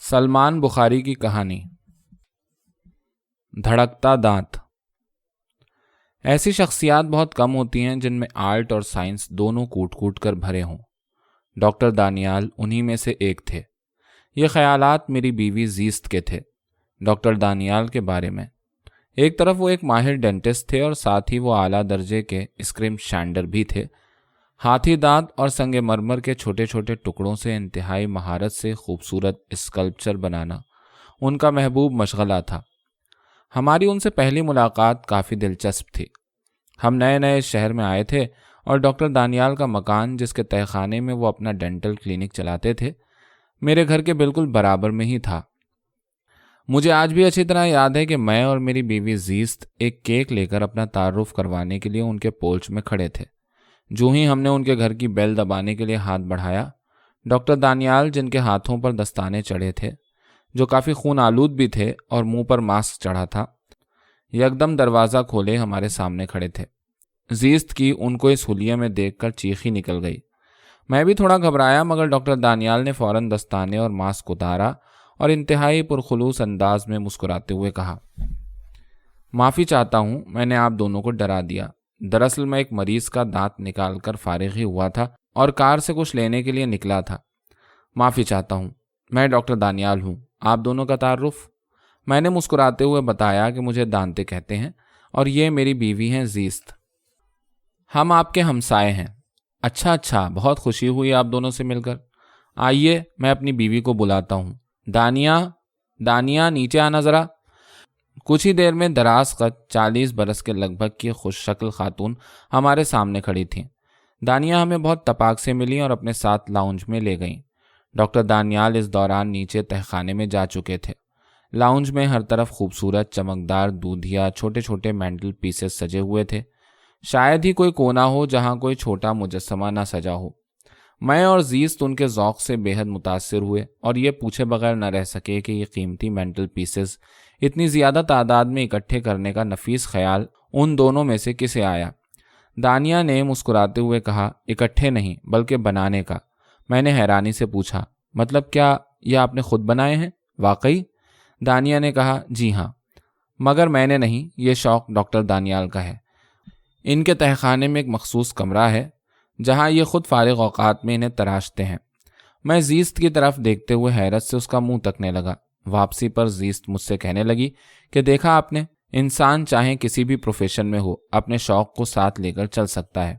سلمان بخاری کی کہانی دھڑکتا دانت۔ ایسی شخصیات بہت کم ہوتی ہیں جن میں آرٹ اور سائنس دونوں کوٹ کوٹ کر بھرے ہوں۔ ڈاکٹر دانیال انہی میں سے ایک تھے۔ یہ خیالات میری بیوی زیست کے تھے ڈاکٹر دانیال کے بارے میں۔ ایک طرف وہ ایک ماہر ڈینٹسٹ تھے اور ساتھ ہی وہ اعلیٰ درجے کے اسکریم شینڈر بھی تھے۔ ہاتھی دانت اور سنگ مرمر کے چھوٹے چھوٹے ٹکڑوں سے انتہائی مہارت سے خوبصورت اسکلپچر بنانا ان کا محبوب مشغلہ تھا۔ ہماری ان سے پہلی ملاقات کافی دلچسپ تھی۔ ہم نئے نئے شہر میں آئے تھے اور ڈاکٹر دانیال کا مکان، جس کے تہہ خانے میں وہ اپنا ڈینٹل کلینک چلاتے تھے، میرے گھر کے بالکل برابر میں ہی تھا۔ مجھے آج بھی اچھی طرح یاد ہے کہ میں اور میری بیوی زیست ایک کیک لے کر اپنا تعارف کروانے کے لیے ان کے پورچ میں کھڑے تھے۔ جو ہی ہم نے ان کے گھر کی بیل دبانے کے لیے ہاتھ بڑھایا، ڈاکٹر دانیال، جن کے ہاتھوں پر دستانے چڑھے تھے، جو کافی خون آلود بھی تھے اور منہ پر ماسک چڑھا تھا، یکدم دروازہ کھولے ہمارے سامنے کھڑے تھے۔ زیست کی ان کو اس حلیے میں دیکھ کر چیخ ہی نکل گئی۔ میں بھی تھوڑا گھبرایا، مگر ڈاکٹر دانیال نے فوراً دستانے اور ماسک اتارا اور انتہائی پرخلوص انداز میں مسکراتے ہوئے کہا، معافی چاہتا ہوں، میں نے آپ دونوں کو ڈرا دیا۔ دراصل میں ایک مریض کا دانت نکال کر فارغ ہی ہوا تھا اور کار سے کچھ لینے کے لیے نکلا تھا۔ معافی چاہتا ہوں، میں ڈاکٹر دانیال ہوں۔ آپ دونوں کا تعارف؟ میں نے مسکراتے ہوئے بتایا کہ مجھے دانتے کہتے ہیں اور یہ میری بیوی ہیں زیست۔ ہم آپ کے ہمسائے ہیں۔ اچھا، بہت خوشی ہوئی آپ دونوں سے مل کر۔ آئیے، میں اپنی بیوی کو بلاتا ہوں۔ دانیہ نیچے آنا ذرا۔ کچھ ہی دیر میں دراز قد 40 برس کے لگ بھگ کی خوش شکل خاتون ہمارے سامنے کھڑی تھیں۔ دانیہ ہمیں بہت تپاک سے ملی اور اپنے ساتھ لاؤنج میں لے گئیں۔ ڈاکٹر دانیال اس دوران نیچے تہہ خانے میں جا چکے تھے۔ لاؤنج میں ہر طرف خوبصورت چمکدار دودھیا چھوٹے چھوٹے مینٹل پیسز سجے ہوئے تھے۔ شاید ہی کوئی کونا ہو جہاں کوئی چھوٹا مجسمہ نہ سجا ہو۔ میں اور زیست ان کے ذوق سے بے حد متاثر ہوئے اور یہ پوچھے بغیر نہ رہ سکے کہ یہ قیمتی مینٹل پیسز اتنی زیادہ تعداد میں اکٹھے کرنے کا نفیس خیال ان دونوں میں سے کسے آیا۔ دانیہ نے مسکراتے ہوئے کہا، اکٹھے نہیں بلکہ بنانے کا۔ میں نے حیرانی سے پوچھا، مطلب کیا یہ آپ نے خود بنائے ہیں؟ واقعی؟ دانیہ نے کہا، جی ہاں، مگر میں نے نہیں، یہ شوق ڈاکٹر دانیال کا ہے۔ ان کے تہہ خانے میں ایک مخصوص کمرہ ہے جہاں یہ خود فارغ اوقات میں انہیں تراشتے ہیں۔ میں زیست کی طرف دیکھتے ہوئے حیرت سے اس کا منہ تکنے لگا۔ واپسی پر زیست مجھ سے کہنے لگی کہ دیکھا آپ نے، انسان چاہے کسی بھی پروفیشن میں ہو، اپنے شوق کو ساتھ لے کر چل سکتا ہے۔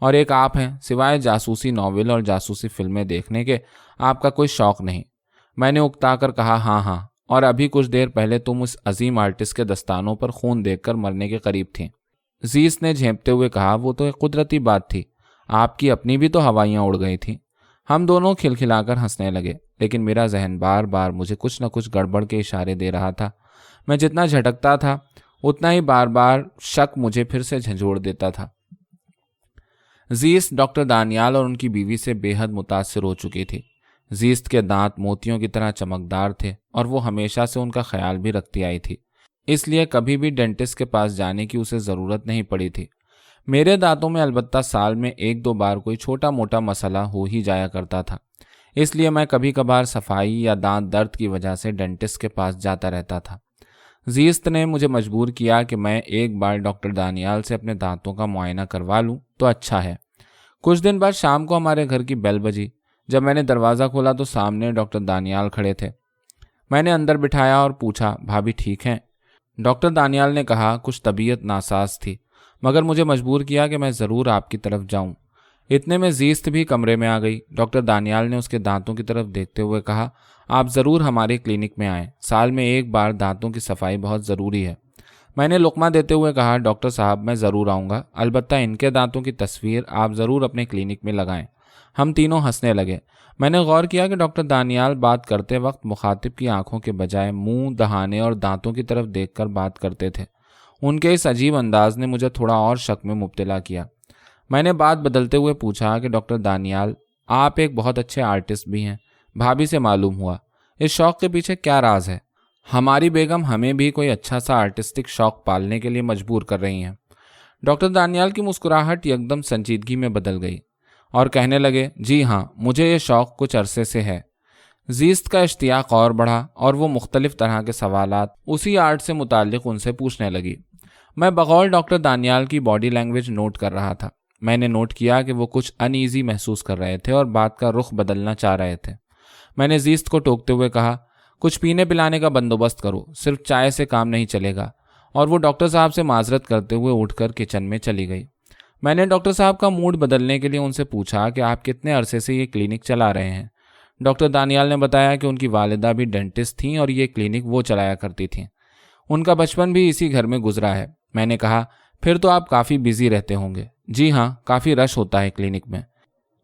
اور ایک آپ ہیں، سوائے جاسوسی ناول اور جاسوسی فلمیں دیکھنے کے آپ کا کوئی شوق نہیں۔ میں نے اکتا کر کہا، ہاں، اور ابھی کچھ دیر پہلے تم اس عظیم آرٹسٹ کے دستانوں پر خون دیکھ کر مرنے کے قریب تھیں۔ زیست نے جھینپتے ہوئے کہا، وہ تو ایک قدرتی بات تھی، آپ کی اپنی بھی تو ہوائیاں اڑ گئی تھیں۔ ہم دونوں کھلکھلا کر ہنسنے لگے، لیکن میرا ذہن بار بار مجھے کچھ نہ کچھ گڑبڑ کے اشارے دے رہا تھا۔ میں جتنا جھٹکتا تھا اتنا ہی بار بار شک مجھے پھر سے جھنجھوڑ دیتا تھا۔ زیست ڈاکٹر دانیال اور ان کی بیوی سے بے حد متاثر ہو چکی تھی۔ زیست کے دانت موتیوں کی طرح چمکدار تھے اور وہ ہمیشہ سے ان کا خیال بھی رکھتی آئی تھی، اس لیے کبھی بھی ڈینٹسٹ کے پاس جانے کی اسے ضرورت نہیں پڑی تھی۔ میرے دانتوں میں البتہ سال میں 1-2 بار کوئی چھوٹا موٹا مسئلہ ہو ہی جایا کرتا تھا، اس لیے میں کبھی کبھار صفائی یا دانت درد کی وجہ سے ڈینٹسٹ کے پاس جاتا رہتا تھا۔ زیست نے مجھے مجبور کیا کہ میں ایک بار ڈاکٹر دانیال سے اپنے دانتوں کا معائنہ کروا لوں تو اچھا ہے۔ کچھ دن بعد شام کو ہمارے گھر کی بیل بجی۔ جب میں نے دروازہ کھولا تو سامنے ڈاکٹر دانیال کھڑے تھے۔ میں نے اندر بٹھایا اور پوچھا، بھابھی ٹھیک ہیں؟ ڈاکٹر دانیال نے کہا، کچھ طبیعت ناساز تھی، مگر مجھے مجبور کیا کہ میں ضرور آپ کی طرف جاؤں۔ اتنے میں زیست بھی کمرے میں آ گئی۔ ڈاکٹر دانیال نے اس کے دانتوں کی طرف دیکھتے ہوئے کہا، آپ ضرور ہمارے کلینک میں آئیں، سال میں 1 بار دانتوں کی صفائی بہت ضروری ہے۔ میں نے لقمہ دیتے ہوئے کہا، ڈاکٹر صاحب میں ضرور آؤں گا، البتہ ان کے دانتوں کی تصویر آپ ضرور اپنے کلینک میں لگائیں۔ ہم تینوں ہنسنے لگے۔ میں نے غور کیا کہ ڈاکٹر دانیال بات کرتے وقت مخاطب کی آنکھوں کے بجائے منہ، دہانے اور دانتوں کی طرف دیکھ کر بات کرتے تھے۔ ان کے اس عجیب انداز نے مجھے تھوڑا اور شک میں مبتلا کیا۔ میں نے بات بدلتے ہوئے پوچھا کہ ڈاکٹر دانیال، آپ ایک بہت اچھے آرٹسٹ بھی ہیں، بھابھی سے معلوم ہوا، اس شوق کے پیچھے کیا راز ہے؟ ہماری بیگم ہمیں بھی کوئی اچھا سا آرٹسٹک شوق پالنے کے لیے مجبور کر رہی ہیں۔ ڈاکٹر دانیال کی مسکراہٹ یکدم سنجیدگی میں بدل گئی اور کہنے لگے، جی ہاں، مجھے یہ شوق کچھ عرصے سے ہے۔ زیست کا اشتیاق اور بڑھا اور وہ مختلف طرح کے سوالات اسی آرٹ سے متعلق ان سے پوچھنے لگی۔ میں بغور ڈاکٹر دانیال کی باڈی لینگویج نوٹ کر رہا تھا۔ میں نے نوٹ کیا کہ وہ کچھ ان ایزی محسوس کر رہے تھے اور بات کا رخ بدلنا چاہ رہے تھے۔ میں نے زیست کو ٹوکتے ہوئے کہا، کچھ پینے پلانے کا بندوبست کرو، صرف چائے سے کام نہیں چلے گا، اور وہ ڈاکٹر صاحب سے معذرت کرتے ہوئے اٹھ کر کچن میں چلی گئی۔ میں نے ڈاکٹر صاحب کا موڈ بدلنے کے لیے ان سے پوچھا کہ آپ کتنے عرصے سے یہ کلینک چلا رہے ہیں؟ ڈاکٹر دانیال نے بتایا کہ ان کی والدہ بھی ڈینٹسٹ تھیں اور یہ کلینک وہ چلایا کرتی تھیں۔ ان کا بچپن بھی اسی گھر میں گزرا ہے۔ میں نے کہا، پھر تو آپ کافی بزی رہتے ہوں گے۔ جی ہاں، کافی رش ہوتا ہے کلینک میں۔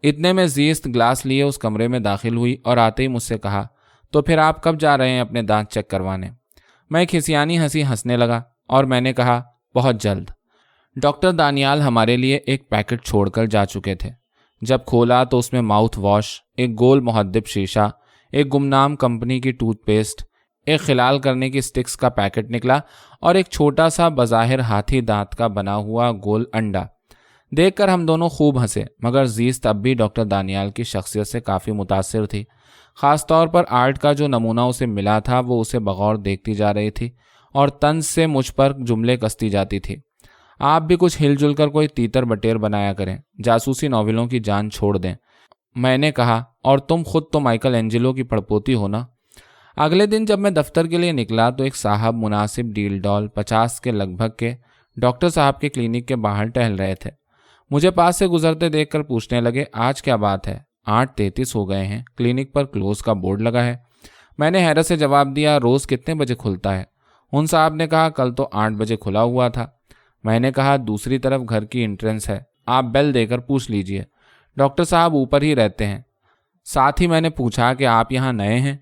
اتنے میں زیست گلاس لیے اس کمرے میں داخل ہوئی اور آتے ہی مجھ سے کہا، تو پھر آپ کب جا رہے ہیں اپنے دانت چیک کروانے؟ میں کھسیانی ہنسی ہنسنے لگا اور میں نے کہا، بہت جلد۔ ڈاکٹر دانیال ہمارے لیے ایک پیکٹ چھوڑ کر جا چکے تھے۔ جب کھولا تو اس میں ماؤتھ واش، ایک گول محدب شیشہ، ایک گمنام کمپنی کی ٹوتھ پیسٹ، ایک خلال کرنے کی سٹکس کا پیکٹ نکلا اور ایک چھوٹا سا بظاہر ہاتھی دانت کا بنا ہوا گول انڈا۔ دیکھ کر ہم دونوں خوب ہنسے، مگر زیست اب بھی ڈاکٹر دانیال کی شخصیت سے کافی متاثر تھی۔ خاص طور پر آرٹ کا جو نمونہ اسے ملا تھا وہ اسے بغور دیکھتی جا رہی تھی اور طنز سے مجھ پر جملے کستی جاتی تھی۔ آپ بھی کچھ ہل جل کر کوئی تیتر بٹیر بنایا کریں، جاسوسی ناولوں کی جان چھوڑ دیں۔ میں نے کہا، اور تم خود تو مائیکل اینجلو کی پڑپوتی ہو نا؟ اگلے دن جب میں دفتر کے لیے نکلا تو ایک صاحب مناسب ڈیل ڈال 50 کے لگ بھگ کے ڈاکٹر صاحب کے کلینک کے باہر ٹہل رہے تھے۔ مجھے پاس سے گزرتے دیکھ کر پوچھنے لگے، آج کیا بات ہے؟ 8:33 ہو گئے ہیں، کلینک پر کلوز کا بورڈ لگا ہے۔ میں نے حیرت سے جواب دیا، روز کتنے بجے کھلتا ہے؟ ان صاحب نے کہا، کل تو 8 بجے کھلا ہوا تھا۔ میں نے کہا، دوسری طرف گھر کی انٹرنس ہے، آپ بیل دے کر پوچھ لیجئے، ڈاکٹر صاحب اوپر ہی رہتے ہیں۔ ساتھ ہی میں نے پوچھا کہ آپ یہاں نئے ہیں؟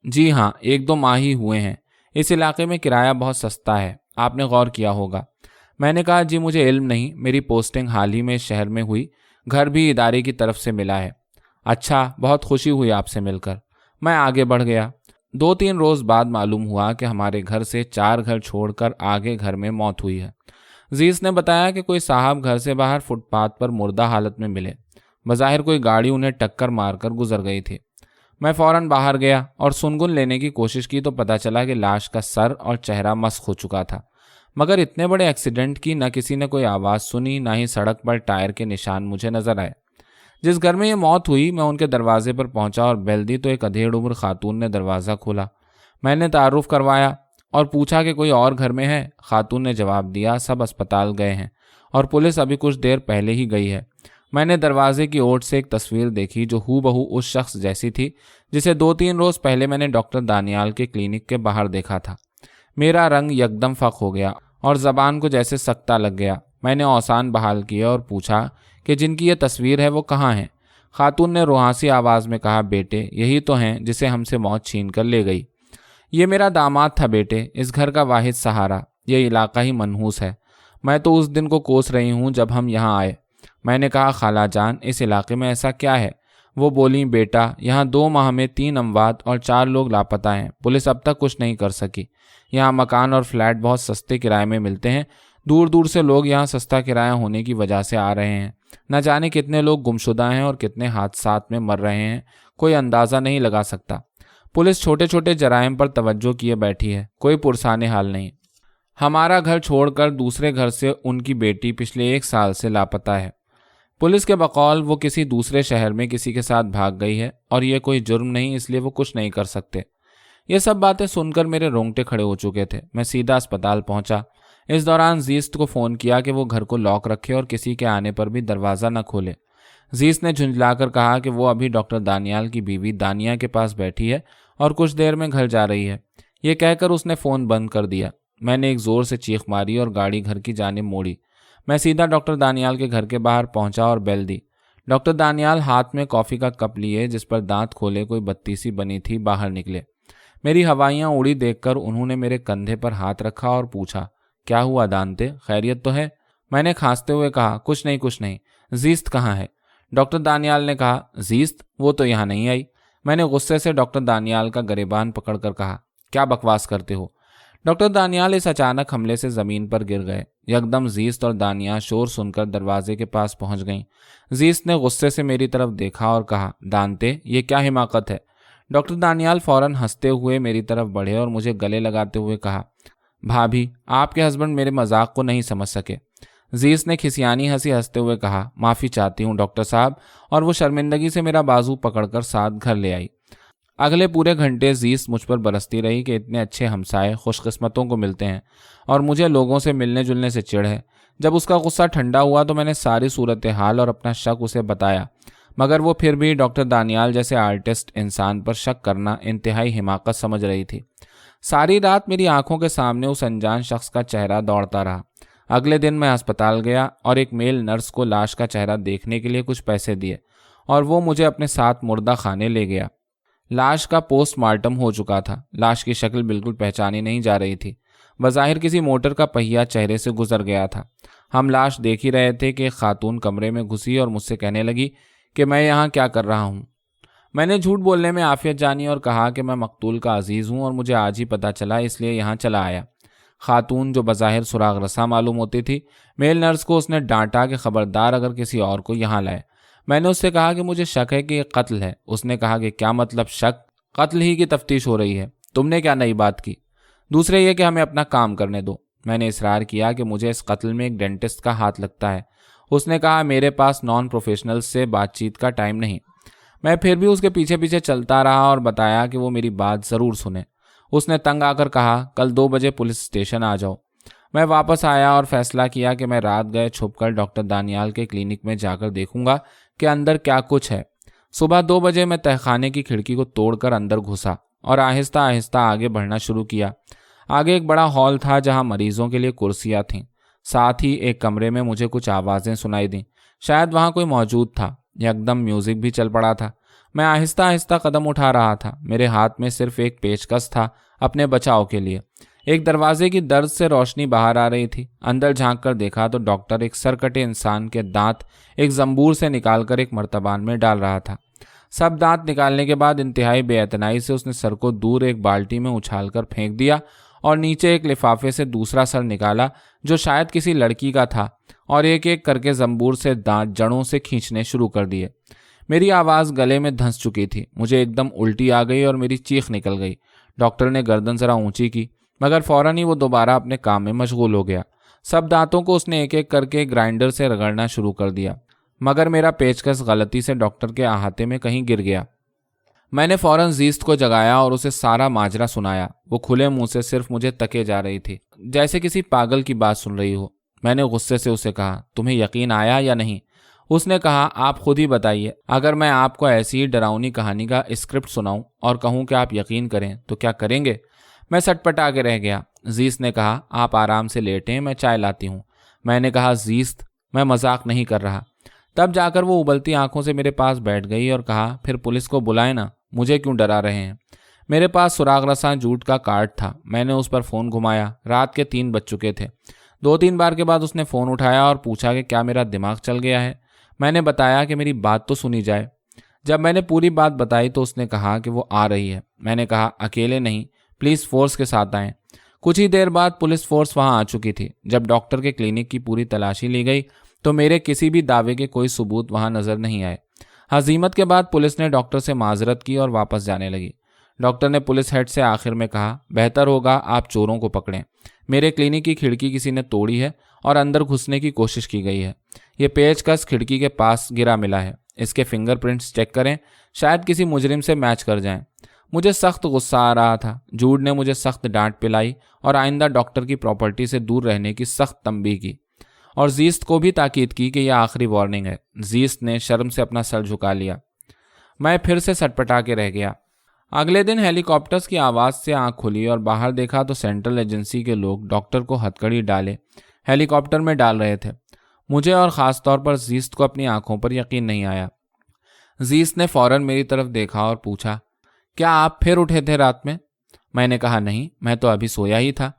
جی ہاں، 1-2 ماہ ہی ہوئے ہیں۔ اس علاقے میں کرایہ بہت سستا ہے، آپ نے غور کیا ہوگا۔ میں نے کہا، جی مجھے علم نہیں، میری پوسٹنگ حال ہی میں اس شہر میں ہوئی، گھر بھی ادارے کی طرف سے ملا ہے۔ اچھا، بہت خوشی ہوئی آپ سے مل کر۔ میں آگے بڑھ گیا۔ 2-3 روز بعد معلوم ہوا کہ ہمارے گھر سے 4 گھر چھوڑ کر آگے گھر میں موت ہوئی ہے۔ زیست نے بتایا کہ کوئی صاحب گھر سے باہر فٹ پاتھ پر مردہ حالت میں ملے، بظاہر کوئی گاڑی انہیں ٹکر مار کر گزر گئی تھی۔ میں فوراً باہر گیا اور سنگن لینے کی کوشش کی تو پتہ چلا کہ لاش کا سر اور چہرہ مسخ ہو چکا تھا، مگر اتنے بڑے ایکسیڈنٹ کی نہ کسی نے کوئی آواز سنی، نہ ہی سڑک پر ٹائر کے نشان مجھے نظر آئے۔ جس گھر میں یہ موت ہوئی میں ان کے دروازے پر پہنچا اور بیل دی تو ایک ادھیڑ عمر خاتون نے دروازہ کھولا۔ میں نے تعارف کروایا اور پوچھا کہ کوئی اور گھر میں ہے؟ خاتون نے جواب دیا، سب اسپتال گئے ہیں اور پولیس ابھی کچھ دیر پہلے ہی گئی ہے۔ میں نے دروازے کی اوٹ سے ایک تصویر دیکھی جو ہو بہو اس شخص جیسی تھی جسے 2-3 روز پہلے میں نے ڈاکٹر دانیال کے کلینک کے باہر دیکھا تھا۔ میرا رنگ یکدم فق ہو گیا اور زبان کو جیسے سکتہ لگ گیا۔ میں نے اوسان بحال کیے اور پوچھا کہ جن کی یہ تصویر ہے وہ کہاں ہیں؟ خاتون نے روحانسی آواز میں کہا، بیٹے یہی تو ہیں جسے ہم سے موت چھین کر لے گئی۔ یہ میرا داماد تھا بیٹے، اس گھر کا واحد سہارا، یہ علاقہ ہی منحوس ہے۔ میں تو اس دن کو کوس رہی ہوں جب ہم یہاں آئے۔ میں نے کہا، خالہ جان اس علاقے میں ایسا کیا ہے؟ وہ بولیں، بیٹا یہاں 2 ماہ میں 3 اموات اور 4 لوگ لاپتہ ہیں، پولیس اب تک کچھ نہیں کر سکی۔ یہاں مکان اور فلیٹ بہت سستے کرائے میں ملتے ہیں، دور دور سے لوگ یہاں سستا کرایہ ہونے کی وجہ سے آ رہے ہیں۔ نہ جانے کتنے لوگ گمشدہ ہیں اور کتنے حادثات میں مر رہے ہیں، کوئی اندازہ نہیں لگا سکتا۔ پولیس چھوٹے چھوٹے جرائم پر توجہ کیے بیٹھی ہے، کوئی پرسان حال نہیں۔ ہمارا گھر چھوڑ کر دوسرے گھر سے ان کی بیٹی پچھلے 1 سال سے لاپتہ ہے۔ پولیس کے بقول وہ کسی دوسرے شہر میں کسی کے ساتھ بھاگ گئی ہے اور یہ کوئی جرم نہیں، اس لیے وہ کچھ نہیں کر سکتے۔ یہ سب باتیں سن کر میرے رونگٹے کھڑے ہو چکے تھے۔ میں سیدھا اسپتال پہنچا۔ اس دوران زیست کو فون کیا کہ وہ گھر کو لاک رکھے اور کسی کے آنے پر بھی دروازہ نہ کھولے۔ زیست نے جھنجھلا کر کہا کہ وہ ابھی ڈاکٹر دانیال کی بیوی دانیہ کے پاس بیٹھی ہے اور کچھ دیر میں گھر جا رہی ہے۔ یہ کہہ کر اس نے فون بند کر دیا۔ میں نے ایک زور سے چیخ ماری اور گاڑی گھر کی جانب موڑی۔ میں سیدھا ڈاکٹر دانیال کے گھر کے باہر پہنچا اور بیل دی۔ ڈاکٹر دانیال ہاتھ میں کافی کا کپ لیے جس پر دانت کھولے کوئی بتی سی بنی تھی باہر نکلے۔ میری ہوائیاں اڑی دیکھ کر انہوں نے میرے کندھے پر ہاتھ رکھا اور پوچھا، کیا ہوا دانتے، خیریت تو ہے؟ میں نے کھانستے ہوئے کہا، کچھ نہیں۔ زیست کہاں ہے؟ ڈاکٹر دانیال نے کہا، زیست وہ تو یہاں نہیں آئی۔ میں نے غصے سے ڈاکٹر دانیال کا گریبان پکڑ کر کہا، کیا بکواس کرتے ہو؟ ڈاکٹر دانیال اس اچانک حملے سے زمین پر گر گئے۔ یکدم زیست اور دانیہ شور سن کر دروازے کے پاس پہنچ گئیں۔ زیست نے غصے سے میری طرف دیکھا اور کہا، دانتے یہ کیا حماقت ہے؟ ڈاکٹر دانیال فوراً ہنستے ہوئے میری طرف بڑھے اور مجھے گلے لگاتے ہوئے کہا، بھابھی، آپ کے ہسبینڈ میرے مذاق کو نہیں سمجھ سکے۔ زیس نے کھسیانی ہنسی ہنستے ہوئے کہا، معافی چاہتی ہوں ڈاکٹر صاحب، اور وہ شرمندگی سے میرا بازو پکڑ کر ساتھ گھر لے آئی۔ اگلے پورے گھنٹے زیس مجھ پر برستی رہی کہ اتنے اچھے ہمسائے خوش قسمتوں کو ملتے ہیں اور مجھے لوگوں سے ملنے جلنے سے چڑ ہے۔ جب اس کا غصہ ٹھنڈا ہوا تو میں نے ساری صورتحال اور اپنا شک اسے بتایا، مگر وہ پھر بھی ڈاکٹر دانیال جیسے آرٹسٹ انسان پر شک کرنا انتہائی حماقت سمجھ رہی تھی۔ ساری رات میری آنکھوں کے سامنے اس انجان شخص کا چہرہ دوڑتا رہا۔ اگلے دن میں ہسپتال گیا اور ایک میل نرس کو لاش کا چہرہ دیکھنے کے لیے کچھ پیسے دیے اور وہ مجھے اپنے ساتھ مردہ خانے لے گیا۔ لاش کا پوسٹ مارٹم ہو چکا تھا۔ لاش کی شکل بالکل پہچانی نہیں جا رہی تھی، بظاہر کسی موٹر کا پہیہ چہرے سے گزر گیا تھا۔ ہم لاش دیکھ ہی رہے تھے کہ ایک خاتون کمرے میں گھسی اور مجھ سے کہنے لگی کہ میں یہاں کیا کر رہا ہوں۔ میں نے جھوٹ بولنے میں عافیت جانی اور کہا کہ میں مقتول کا عزیز ہوں اور مجھے آج ہی پتہ چلا، اس لیے یہاں چلا آیا۔ خاتون جو بظاہر سراغ رساں معلوم ہوتی تھی، میل نرس کو اس نے ڈانٹا کہ خبردار اگر کسی اور کو یہاں لائے۔ میں نے اس سے کہا کہ مجھے شک ہے کہ یہ قتل ہے۔ اس نے کہا کہ کیا مطلب شک؟ قتل ہی کی تفتیش ہو رہی ہے، تم نے کیا نئی بات کی؟ دوسرے یہ کہ ہمیں اپنا کام کرنے دو۔ میں نے اصرار کیا کہ مجھے اس قتل میں ایک ڈینٹسٹ کا ہاتھ لگتا ہے۔ اس نے کہا میرے پاس نان پروفیشنل سے بات چیت کا ٹائم نہیں۔ میں پھر بھی اس کے پیچھے پیچھے چلتا رہا اور بتایا کہ وہ میری بات ضرور سنے۔ اس نے تنگ آ کر کہا کل 2 بجے پولیس اسٹیشن آ جاؤ۔ میں واپس آیا اور فیصلہ کیا کہ میں رات گئے چھپ کر ڈاکٹر دانیال کے کلینک میں جا کر دیکھوں گا کہ اندر کیا کچھ ہے۔ صبح 2 بجے میں تہخانے کی کھڑکی کو توڑ کر اندر گھسا اور آہستہ آہستہ آگے بڑھنا شروع کیا۔ آگے ایک بڑا ہال تھا جہاں مریضوں کے لیے کرسیاں تھیں۔ ساتھ ہی ایک کمرے میں مجھے کچھ آوازیں سنائی دیں، شاید وہاں کوئی موجود تھا۔ یکدم میوزک بھی چل پڑا تھا۔ میں آہستہ آہستہ قدم اٹھا رہا تھا۔ میرے ہاتھ میں صرف ایک پیچکس تھا اپنے بچاؤ کے لیے۔ ایک دروازے کی درز سے روشنی باہر آ رہی تھی۔ اندر جھانک کر دیکھا تو ڈاکٹر ایک سرکٹے انسان کے دانت ایک زنبور سے نکال کر ایک مرتبان میں ڈال رہا تھا۔ سب دانت نکالنے کے بعد انتہائی بے اعتنائی سے اس نے سر کو دور ایک بالٹی میں اچھال کر پھینک دیا اور نیچے ایک لفافے سے دوسرا سر نکالا جو شاید کسی لڑکی کا تھا اور ایک ایک کر کے زنبور سے دانت جڑوں سے کھینچنے شروع کر دیے۔ میری آواز گلے میں دھنس چکی تھی۔ مجھے ایک دم الٹی آ گئی اور میری چیخ نکل گئی۔ ڈاکٹر نے گردن ذرا اونچی کی، مگر فوراً ہی وہ دوبارہ اپنے کام میں مشغول ہو گیا۔ سب دانتوں کو اس نے ایک ایک کر کے گرائنڈر سے رگڑنا شروع کر دیا، مگر میرا پیچکس غلطی سے ڈاکٹر کے احاطے میں کہیں گر گیا۔ میں نے فوراً زیست کو جگایا اور اسے سارا ماجرا سنایا۔ وہ کھلے منہ سے صرف مجھے تکے جا رہی تھی، جیسے کسی پاگل کی بات سن رہی ہو۔ میں نے غصے سے اسے کہا، تمہیں یقین آیا یا نہیں؟ اس نے کہا، آپ خود ہی بتائیے، اگر میں آپ کو ایسی ہی ڈراؤنی کہانی کا اسکرپٹ سناؤں اور کہوں کہ آپ یقین کریں تو کیا کریں گے؟ میں سٹپٹا کے رہ گیا۔ زیست نے کہا، آپ آرام سے لیٹیں، میں چائے لاتی ہوں۔ میں نے کہا، زیست، میں مذاق نہیں کر رہا۔ تب جا کر وہ ابلتی آنکھوں سے میرے پاس بیٹھ گئی اور کہا، پھر پولیس کو بلائیں نا، مجھے کیوں ڈرا رہے ہیں؟ میرے پاس سراغ رساں جوٹ کا کارڈ تھا۔ میں نے اس پر فون گھمایا۔ رات کے 3 بج چکے تھے۔ 2-3 بار کے بعد اس نے فون اٹھایا اور پوچھا کہ کیا میرا دماغ چل گیا ہے۔ میں نے بتایا کہ میری بات تو سنی جائے۔ جب میں نے پوری بات بتائی تو اس نے کہا کہ وہ آ رہی ہے۔ میں نے کہا، اکیلے نہیں، پولیس فورس کے ساتھ آئیں۔ کچھ ہی دیر بعد پولیس فورس وہاں آ چکی تھی۔ جب ڈاکٹر کے کلینک کی پوری تلاشی لی گئی تو میرے کسی بھی دعوے کے کوئی ثبوت وہاں نظر نہیں آئے۔ ہزیمت کے بعد پولیس نے ڈاکٹر سے معذرت کی اور واپس جانے لگی۔ ڈاکٹر نے پولیس ہیڈ سے آخر میں کہا، بہتر ہوگا آپ چوروں کو پکڑیں۔ میرے کلینک کی کھڑکی کسی نے توڑی ہے اور اندر گھسنے کی کوشش کی گئی ہے۔ یہ پیچ کس کھڑکی کے پاس گرا ملا ہے۔ اس کے فنگر پرنٹس چیک کریں، شاید کسی مجرم سے میچ کر جائیں۔ مجھے سخت غصہ آ رہا تھا۔ جوڈ نے مجھے سخت ڈانٹ پلائی اور آئندہ ڈاکٹر کی پراپرٹی سے دور رہنے کی سخت تنبیہ کی، اور زیست کو بھی تاکید کی کہ یہ آخری وارننگ ہے۔ زیست نے شرم سے اپنا سر جھکا لیا۔ میں پھر سے سٹپٹا کے رہ گیا۔ اگلے دن ہیلی کاپٹرز کی آواز سے آنکھ کھلی اور باہر دیکھا تو سینٹرل ایجنسی کے لوگ ڈاکٹر کو ہتکڑی ڈالے ہیلی کاپٹر میں ڈال رہے تھے۔ مجھے اور خاص طور پر زیست کو اپنی آنکھوں پر یقین نہیں آیا۔ زیست نے فوراً میری طرف دیکھا اور پوچھا، کیا آپ پھر اٹھے تھے رات میں؟ میں نے کہا، نہیں، میں تو ابھی سویا ہی تھا۔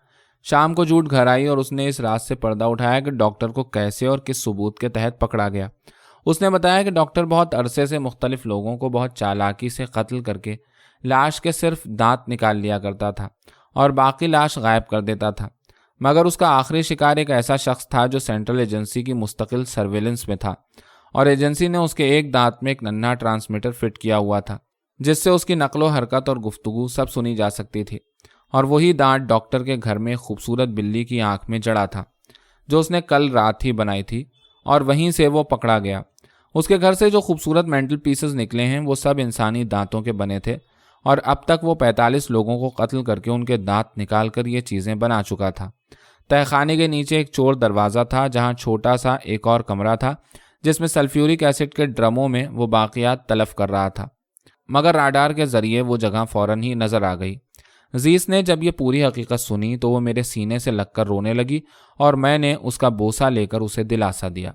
شام کو جوڈ گھر آئی اور اس نے اس رات سے پردہ اٹھایا کہ ڈاکٹر کو کیسے اور کس ثبوت کے تحت پکڑا گیا۔ اس نے بتایا کہ ڈاکٹر بہت عرصے سے مختلف لوگوں کو بہت چالاکی سے قتل کر کے لاش کے صرف دانت نکال لیا کرتا تھا اور باقی لاش غائب کر دیتا تھا، مگر اس کا آخری شکار ایک ایسا شخص تھا جو سینٹرل ایجنسی کی مستقل سرویلنس میں تھا، اور ایجنسی نے اس کے ایک دانت میں ایک ننھا ٹرانسمیٹر فٹ کیا ہوا تھا۔ جس سے اس کی نقل و حرکت اور گفتگو سب سنی جا سکتی تھی، اور وہی دانت ڈاکٹر کے گھر میں خوبصورت بلی کی آنکھ میں جڑا تھا جو اس نے کل رات ہی بنائی تھی، اور وہیں سے وہ پکڑا گیا۔ اس کے گھر سے جو خوبصورت مینٹل پیسز نکلے ہیں وہ سب انسانی دانتوں کے بنے تھے، اور اب تک وہ 45 لوگوں کو قتل کر کے ان کے دانت نکال کر یہ چیزیں بنا چکا تھا۔ تہہ خانے کے نیچے ایک چور دروازہ تھا جہاں چھوٹا سا ایک اور کمرہ تھا جس میں سلفیورک ایسڈ کے ڈرموں میں وہ باقیات تلف کر رہا تھا، مگر راڈار کے ذریعے وہ جگہ فوراً ہی نظر آ گئی۔ زیس نے جب یہ پوری حقیقت سنی تو وہ میرے سینے سے لگ کر رونے لگی، اور میں نے اس کا بوسہ لے کر اسے دلاسا دیا۔